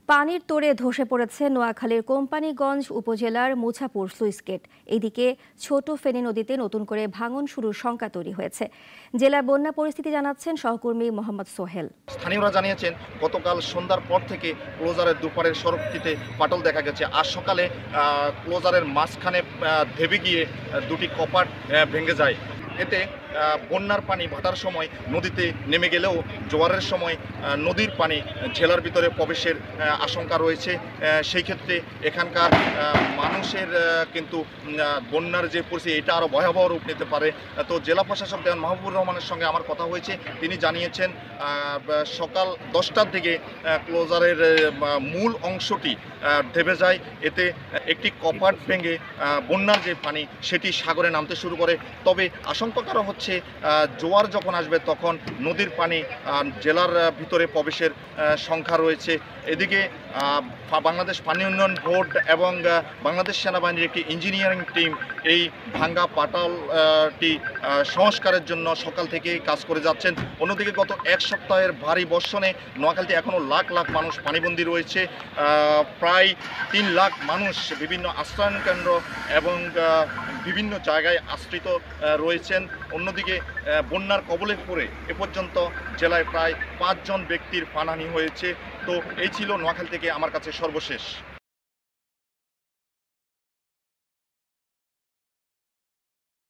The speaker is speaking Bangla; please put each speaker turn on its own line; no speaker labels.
পানির তোড়ে ধসে পড়েছে নোয়াখালীর কোম্পানীগঞ্জ উপজেলার মুছাপুর স্লুইস গেট। এদিকে ছোট ফেনী নদীতে নতুন করে ভাঙন শুরুর শঙ্কা তৈরি হয়েছে। জেলার বন্যা পরিস্থিতি জানাচ্ছেন সহকর্মী মোহাম্মদ সোহেল।
স্থানীয়রা জানিয়েছেন, গতকাল সন্ধ্যার পর থেকে ক্লোজারের দুপারের সড়কটিতে ফাটল দেখা গেছে। আজ সকালে ক্লোজারের মাঝখানে দেবে গিয়ে দুটি কপাট ভেঙে যায়। এতে বন্যার পানি ভাটার সময় নদীতে নেমে গেলেও জোয়ারের সময় নদীর পানি জেলার ভিতরে প্রবেশের আশঙ্কা রয়েছে। সেই ক্ষেত্রে এখানকার মানুষের কিন্তু বন্যার যে পরিস্থিতি, এটা আরও ভয়াবহ রূপ নিতে পারে। তো জেলা প্রশাসক দেওয়ান মাহবুবুর রহমানের সঙ্গে আমার কথা হয়েছে। তিনি জানিয়েছেন সকাল 10টার দিকে ক্লোজারের মূল অংশটি দেবে যায়। এতে একটি কপাট ভেঙে বন্যার যে পানি সেটি সাগরে নামতে শুরু করে। তবে আশঙ্কা করা হচ্ছে জোয়ার যখন আসবে তখন নদীর পানি জেলার ভিতরে প্রবেশের সংখ্যা রয়েছে। এদিকে বাংলাদেশ পানি উন্নয়ন বোর্ড এবং বাংলাদেশ সেনাবাহিনীর একটি ইঞ্জিনিয়ারিং টিম এই ভাঙ্গা পাটালটি সংস্কারের জন্য সকাল থেকেই কাজ করে যাচ্ছেন। অন্যদিকে গত এক সপ্তাহের ভারী বর্ষণে নোয়াখালীতে এখনও লাখ লাখ মানুষ পানিবন্দী রয়েছে। প্রায় 3 লাখ মানুষ বিভিন্ন আশ্রয়ণ কেন্দ্র এবং বিভিন্ন জায়গায় আশ্রিত রয়েছেন। অন্যদিকে বন্যার কবলে পড়ে এ পর্যন্ত জেলায় প্রায় 5 জন ব্যক্তির প্রাণহানি হয়েছে। তো এই ছিল নোয়াখালী থেকে আমার কাছে সর্বশেষ।